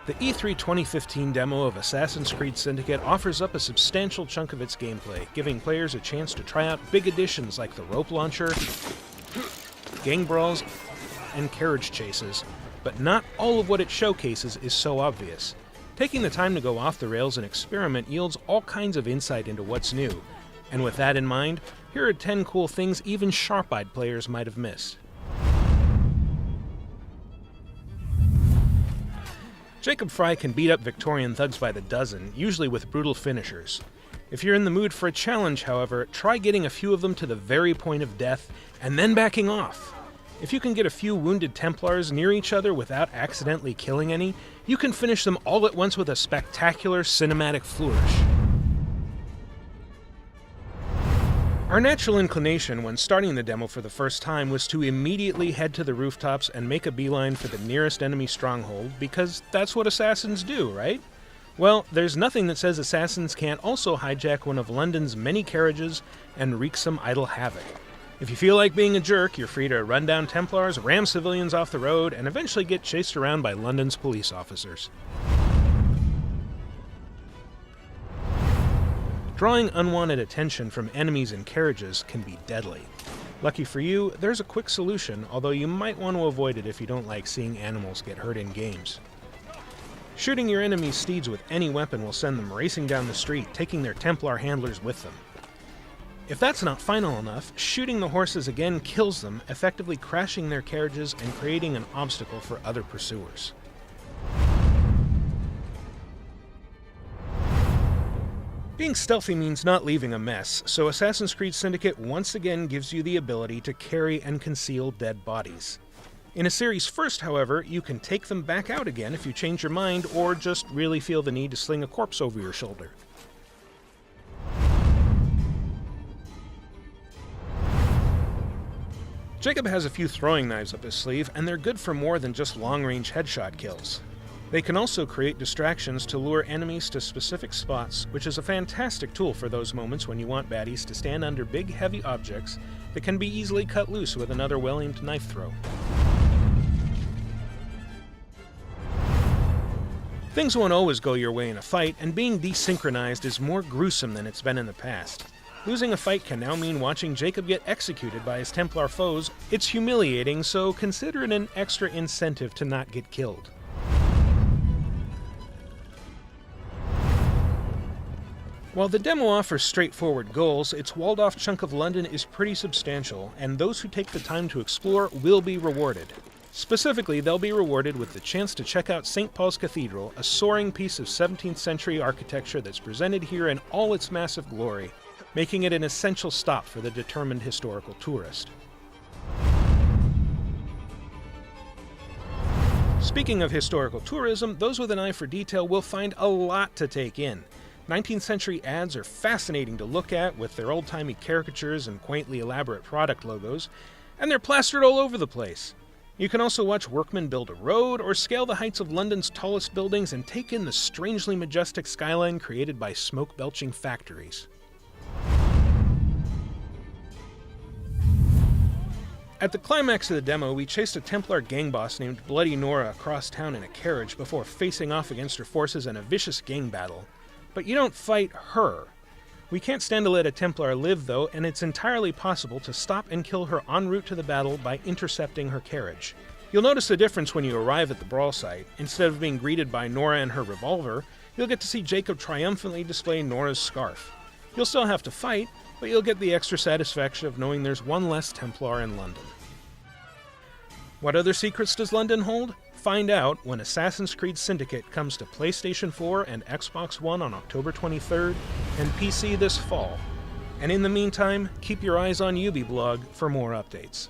The E3 2015 demo of Assassin's Creed Syndicate offers up a substantial chunk of its gameplay, giving players a chance to try out big additions like the rope launcher, gang brawls, and carriage chases, but not all of what it showcases is so obvious. Taking the time to go off the rails and experiment yields all kinds of insight into what's new, and with that in mind, here are 10 cool things even sharp-eyed players might have missed. Jacob Fry can beat up Victorian thugs by the dozen, usually with brutal finishers. If you're in the mood for a challenge, however, try getting a few of them to the very point of death, and then backing off. If you can get a few wounded Templars near each other without accidentally killing any, you can finish them all at once with a spectacular cinematic flourish. Our natural inclination when starting the demo for the first time was to immediately head to the rooftops and make a beeline for the nearest enemy stronghold, because that's what assassins do, right? Well, there's nothing that says assassins can't also hijack one of London's many carriages and wreak some idle havoc. If you feel like being a jerk, you're free to run down Templars, ram civilians off the road, and eventually get chased around by London's police officers. Drawing unwanted attention from enemies and carriages can be deadly. Lucky for you, there's a quick solution, although you might want to avoid it if you don't like seeing animals get hurt in games. Shooting your enemy's steeds with any weapon will send them racing down the street, taking their Templar handlers with them. If that's not final enough, shooting the horses again kills them, effectively crashing their carriages and creating an obstacle for other pursuers. Being stealthy means not leaving a mess, so Assassin's Creed Syndicate once again gives you the ability to carry and conceal dead bodies. In a series first, however, you can take them back out again if you change your mind or just really feel the need to sling a corpse over your shoulder. Jacob has a few throwing knives up his sleeve, and they're good for more than just long-range headshot kills. They can also create distractions to lure enemies to specific spots, which is a fantastic tool for those moments when you want baddies to stand under big, heavy objects that can be easily cut loose with another well-aimed knife throw. Things won't always go your way in a fight, and being desynchronized is more gruesome than it's been in the past. Losing a fight can now mean watching Jacob get executed by his Templar foes. It's humiliating, so consider it an extra incentive to not get killed. While the demo offers straightforward goals, its walled-off chunk of London is pretty substantial, and those who take the time to explore will be rewarded. Specifically, they'll be rewarded with the chance to check out St. Paul's Cathedral, a soaring piece of 17th century architecture that's presented here in all its massive glory, making it an essential stop for the determined historical tourist. Speaking of historical tourism, those with an eye for detail will find a lot to take in. 19th century ads are fascinating to look at with their old-timey caricatures and quaintly elaborate product logos, and they're plastered all over the place. You can also watch workmen build a road or scale the heights of London's tallest buildings and take in the strangely majestic skyline created by smoke-belching factories. At the climax of the demo, we chased a Templar gang boss named Bloody NORA across town in a carriage before facing off against her forces in a vicious gang battle. But you don't fight her. We can't stand to let a Templar live, though, and it's entirely possible to stop and kill her en route to the battle by intercepting her carriage. You'll notice the difference when you arrive at the brawl site. Instead of being greeted by NORA and her revolver, you'll get to see Jacob triumphantly display NORA's scarf. You'll still have to fight, but you'll get the extra satisfaction of knowing there's one less Templar in London. What other secrets does London hold? Find out when Assassin's Creed Syndicate comes to PlayStation 4 and Xbox One on October 23rd, and PC this fall. And in the meantime, keep your eyes on UbiBlog for more updates.